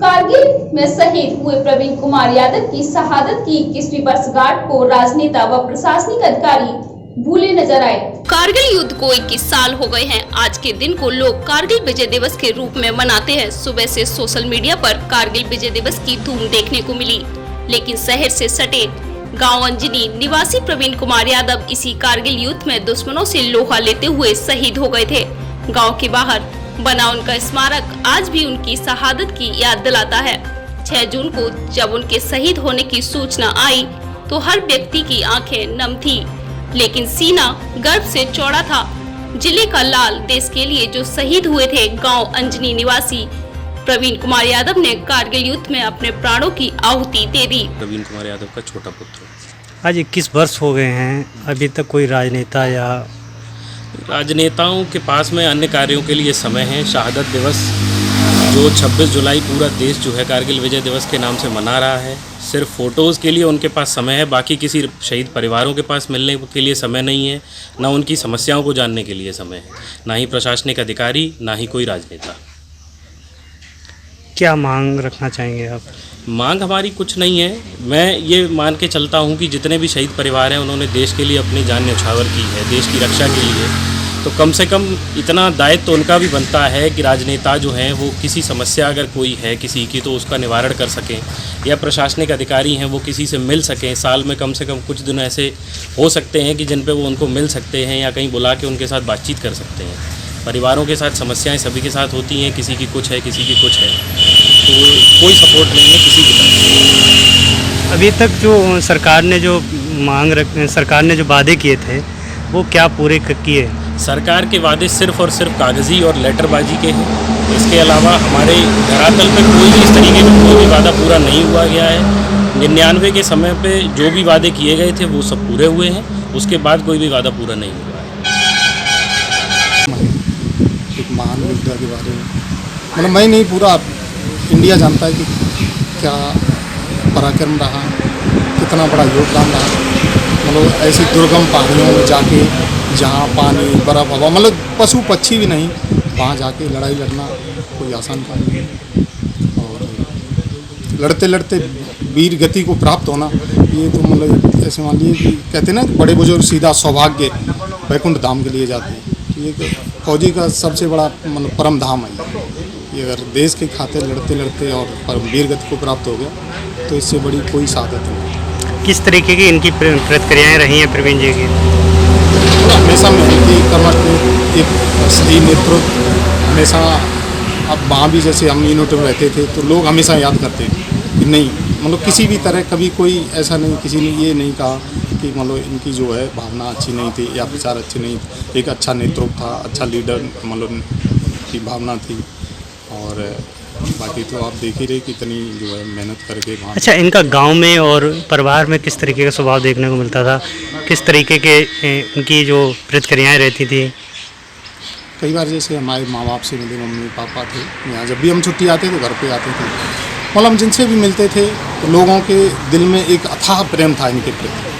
कारगिल में शहीद हुए प्रवीण कुमार यादव की शहादत की 21वीं वर्षगांठ को राजनेता व प्रशासनिक अधिकारी भूले नजर आए। कारगिल युद्ध को 21 साल हो गए हैं। आज के दिन को लोग कारगिल विजय दिवस के रूप में मनाते हैं। सुबह से सोशल मीडिया पर कारगिल विजय दिवस की धूम देखने को मिली, लेकिन शहर से सटे गांव अंजनी निवासी प्रवीण कुमार यादव इसी कारगिल युद्ध में दुश्मनों से लोहा लेते हुए शहीद हो गए थे। गांव के बाहर बना उनका स्मारक आज भी उनकी शहादत की याद दिलाता है। 6 जून को जब उनके शहीद होने की सूचना आई तो हर व्यक्ति की आंखें नम थी, लेकिन सीना गर्व से चौड़ा था। जिले का लाल देश के लिए जो शहीद हुए थे, गांव अंजनी निवासी प्रवीण कुमार यादव ने कारगिल युद्ध में अपने प्राणों की आहुति दे दी। प्रवीण कुमार यादव का छोटा पुत्र। आज 21 वर्ष हो गए हैं, अभी तक कोई राजनेता या राजनेताओं के पास में अन्य कार्यों के लिए समय है। शहादत दिवस जो 26 जुलाई पूरा देश जो है कारगिल विजय दिवस के नाम से मना रहा है, सिर्फ फ़ोटोज़ के लिए उनके पास समय है। बाकी किसी शहीद परिवारों के पास मिलने के लिए समय नहीं है, ना उनकी समस्याओं को जानने के लिए समय है, ना ही प्रशासनिक अधिकारी, ना ही कोई राजनेता। क्या मांग रखना चाहेंगे आप? मांग हमारी कुछ नहीं है। मैं ये मान के चलता हूँ कि जितने भी शहीद परिवार हैं उन्होंने देश के लिए अपनी जान न्यौछावर की है, देश की रक्षा के लिए। तो कम से कम इतना दायित्व तो उनका भी बनता है कि राजनेता जो हैं वो किसी समस्या अगर कोई है किसी की तो उसका निवारण कर सकें, या प्रशासनिक अधिकारी हैं वो किसी से मिल सकें। साल में कम से कम कुछ दिन ऐसे हो सकते हैं कि जिन पे वो उनको मिल सकते हैं या कहीं बुला के उनके साथ बातचीत कर सकते हैं। परिवारों के साथ समस्याएं सभी के साथ होती हैं, किसी की कुछ है किसी की कुछ है, तो कोई सपोर्ट नहीं है किसी की तरफ। अभी तक जो सरकार ने जो वादे किए थे वो क्या पूरे किए? सरकार के वादे सिर्फ और सिर्फ कागज़ी और लेटरबाजी के हैं। इसके अलावा हमारे धरातल पर कोई भी इस तरीके का कोई भी वादा पूरा नहीं हुआ गया है। 99 के समय पे जो भी वादे किए गए थे वो सब पूरे हुए हैं, उसके बाद कोई भी वादा पूरा नहीं हुआ है। एक महान योद्धा के बारे में मतलब मैं नहीं, पूरा इंडिया जानता है कि क्या पराक्रम रहा, कितना बड़ा योगदान रहा। मतलब ऐसी दुर्गम पहाड़ियों में जाके जहाँ पानी बर्फ हवा मतलब पशु पक्षी भी नहीं, वहाँ जाके लड़ाई लड़ना कोई आसान काम नहीं। और लड़ते लड़ते वीर गति को प्राप्त होना, ये तो मतलब ऐसे मान लीजिए कि कहते हैं ना बड़े बुजुर्ग सीधा सौभाग्य वैकुंठ धाम के लिए जाते हैं। ये फौजी का सबसे बड़ा मतलब परम धाम है ये। अगर देश के खातिर लड़ते लड़ते और वीर गति को प्राप्त हो गया तो इससे बड़ी कोई सादत नहीं। किस तरीके की इनकी प्रतिक्रियाएं रही हैं प्रवीण जी की? हमेशा मेहनती कर्मठ, एक सही नेतृत्व हमेशा। अब वहाँ भी जैसे हम यूनिट में रहते थे तो लोग हमेशा याद करते थे कि नहीं मतलब किसी भी तरह कभी कोई ऐसा नहीं, किसी ने ये नहीं कहा कि मतलब इनकी जो है भावना अच्छी नहीं थी या विचार अच्छे नहीं थे। एक अच्छा नेतृत्व था, अच्छा लीडर मतलब की भावना थी। और बाकी तो आप देख ही रहे कितनी जो है मेहनत करके वहाँ। अच्छा, इनका गांव में और परिवार में किस तरीके का स्वभाव देखने को मिलता था? किस तरीके के इनकी जो प्रतिक्रियाएं रहती थी? कई बार जैसे हमारे माँ बाप से मिले, मम्मी पापा थे यहाँ, जब भी हम छुट्टी आते तो घर पे आते थे, मतलब हम जिनसे भी मिलते थे तो लोगों के दिल में एक अथाह प्रेम था इनके प्रति।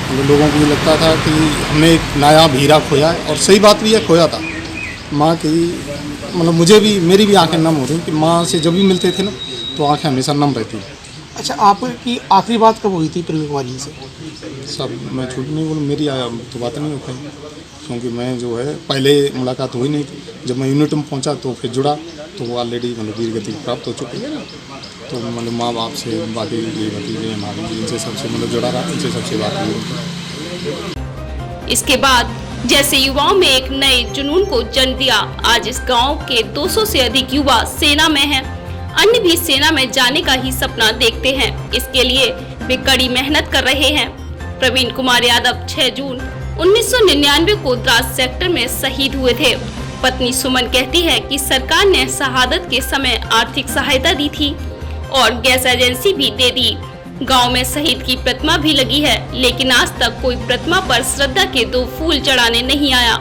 मतलब लोगों को ये लगता था कि हमने एक नायाब हीरा खोया है, और सही बात भी है, खोया था। माँ की मतलब मुझे भी, मेरी भी आंखें नम हो रही कि माँ से जब भी मिलते थे ना तो आंखें हमेशा नम रहती। अच्छा, आपकी आखिरी बात कब हुई थी प्रवीण कुमार जी से? सब मैं झूठ नहीं बोलूँ, मेरी तो बात नहीं हो पाई, क्योंकि मैं जो है पहले मुलाकात हुई नहीं थी। जब मैं यूनिट में पहुंचा तो फिर जुड़ा तो वो ऑलरेडी मतलब वीर गति प्राप्त हो चुकी है। तो मतलब माँ बाप से, बाकी ये भतीजे हमारे, इनसे सबसे मतलब जुड़ा रहा, इनसे सबसे बात हुई। इसके बाद जैसे युवाओं में एक नए जुनून को जन्म दिया। आज इस गांव के 200 से अधिक युवा सेना में हैं। अन्य भी सेना में जाने का ही सपना देखते हैं। इसके लिए वे कड़ी मेहनत कर रहे हैं। प्रवीण कुमार यादव 6 जून 1999 को द्रास सेक्टर में शहीद हुए थे। पत्नी सुमन कहती है कि सरकार ने शहादत के समय आर्थिक सहायता दी थी और गैस एजेंसी भी दे दी। गांव में शहीद की प्रतिमा भी लगी है, लेकिन आज तक कोई प्रतिमा पर श्रद्धा के 2 फूल चढ़ाने नहीं आया।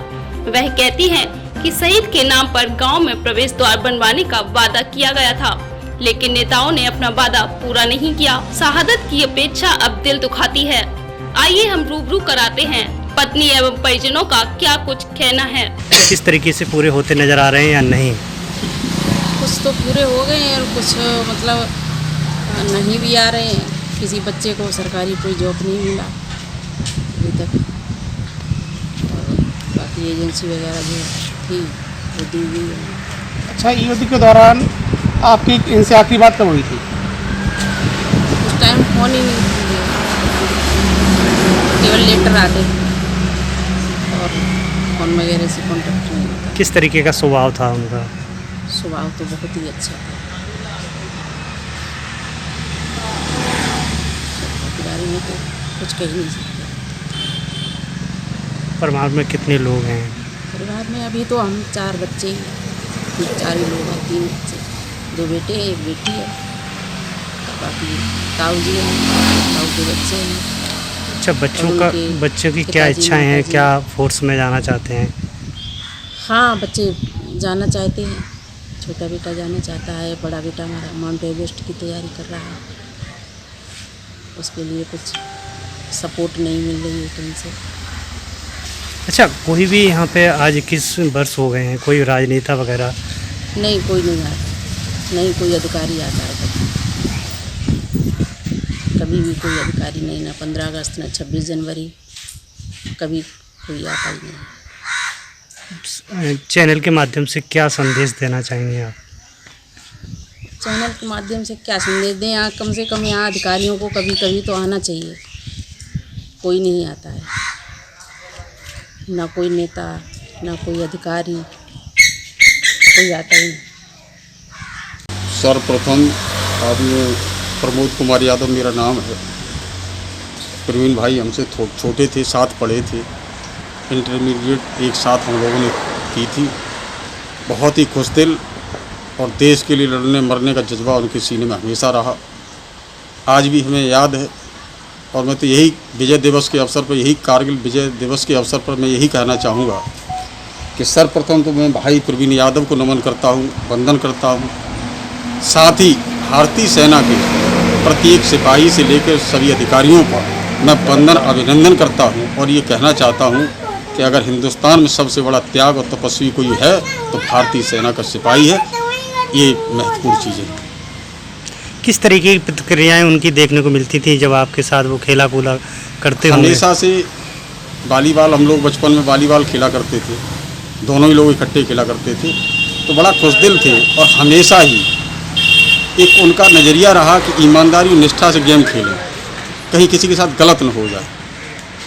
वह कहती हैं कि शहीद के नाम पर गांव में प्रवेश द्वार बनवाने का वादा किया गया था, लेकिन नेताओं ने अपना वादा पूरा नहीं किया। शहादत की अपेक्षा अब दिल दुखाती है। आइए हम रूबरू कराते हैं पत्नी एवं परिजनों का क्या कुछ कहना है। किस तरीके से पूरे होते नजर आ रहे हैं या नहीं? कुछ तो पूरे हो गए हैं और कुछ मतलब नहीं भी आ रहे हैं। किसी बच्चे को सरकारी कोई जॉब नहीं मिला अभी तक, और बाकी एजेंसी वगैरह जो थी वो दी गई है। अच्छा, ईद के दौरान आपकी इनसे आखिरी बात कब हुई थी? उस टाइम फ़ोन ही नहीं किया, केवल लेटर आते और फ़ोन वगैरह से कॉन्टेक्ट नहीं होता। किस तरीके का स्वभाव था उनका? स्वभाव तो बहुत ही अच्छा था, के बारे में तो कुछ कह नहीं सकते। परिवार में कितने लोग हैं? परिवार में अभी तो हम 4 बच्चे ही हैं, 4 ही लोग हैं, 3 बच्चे, 2 बेटे हैं, 1 बेटी है, और बाकी ताऊ जी हैं, ताऊ के बच्चे हैं। अच्छा, उनके बच्चों की क्या पिताजी, इच्छाएं हैं? माताजी। क्या फोर्स में जाना चाहते हैं? हाँ, बच्चे जाना चाहते हैं। छोटा बेटा जाना चाहता है, बड़ा बेटा हमारा माउंट एवरेस्ट की तैयारी कर रहा है। उसके लिए कुछ सपोर्ट नहीं मिल रही है कहीं से। अच्छा, कोई भी यहाँ पे आज 21 वर्ष हो गए हैं, कोई राजनेता वगैरह? नहीं, कोई नहीं आता, नहीं कोई अधिकारी आता है कभी भी कोई अधिकारी नहीं, ना 15 अगस्त ना 26 जनवरी, कभी कोई आता ही नहीं। चैनल के माध्यम से क्या संदेश देना चाहेंगे आप? चैनल के माध्यम से क्या संदेश दें? यहाँ कम से कम यहाँ अधिकारियों को कभी कभी तो आना चाहिए, कोई नहीं आता है, ना कोई नेता ना कोई अधिकारी, कोई आता ही नहीं। सर्वप्रथम आदमी प्रमोद कुमार यादव मेरा नाम है। प्रवीण भाई हमसे छोटे थे, साथ पढ़े थे, इंटरमीडिएट एक साथ हम लोगों ने की थी। बहुत ही खुश दिल और देश के लिए लड़ने मरने का जज्बा उनके सीने में हमेशा रहा, आज भी हमें याद है। और मैं तो यही विजय दिवस के अवसर पर, यही कारगिल विजय दिवस के अवसर पर मैं यही कहना चाहूँगा कि सर्वप्रथम तो मैं भाई प्रवीण यादव को नमन करता हूँ, वंदन करता हूँ। साथ ही भारतीय सेना के प्रत्येक सिपाही से लेकर सभी अधिकारियों का मैं वंदन अभिनंदन करता हूँ और ये कहना चाहता हूँ कि अगर हिंदुस्तान में सबसे बड़ा त्याग और तपस्वी कोई है तो भारतीय सेना का सिपाही है। ये महत्वपूर्ण चीज़ है। किस तरीके की प्रतिक्रियाएं उनकी देखने को मिलती थी जब आपके साथ वो खेला कूदा करते होंगे? हमेशा से वॉलीबॉल, हम लोग बचपन में वॉलीबॉल खेला करते थे, दोनों ही लोग इकट्ठे खेला करते थे, तो बड़ा खुशदिल थे। और हमेशा ही एक उनका नज़रिया रहा कि ईमानदारी और निष्ठा से गेम खेलें, कहीं किसी के साथ गलत न हो जाए,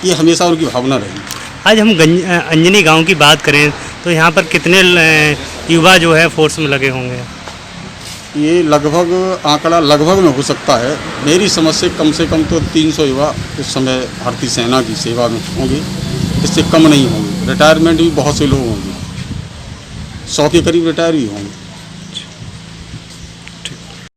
ये हमेशा उनकी भावना रही। आज हम अंजनी गांव की बात करें तो यहाँ पर कितने युवा जो है फोर्स में लगे होंगे? ये लगभग आंकड़ा लगभग में हो सकता है, मेरी समझ से कम तो 300 युवा इस समय भारतीय सेना की सेवा में होंगे, इससे कम नहीं होंगे। रिटायरमेंट भी बहुत से लोग होंगे, 100 के करीब रिटायर भी होंगे।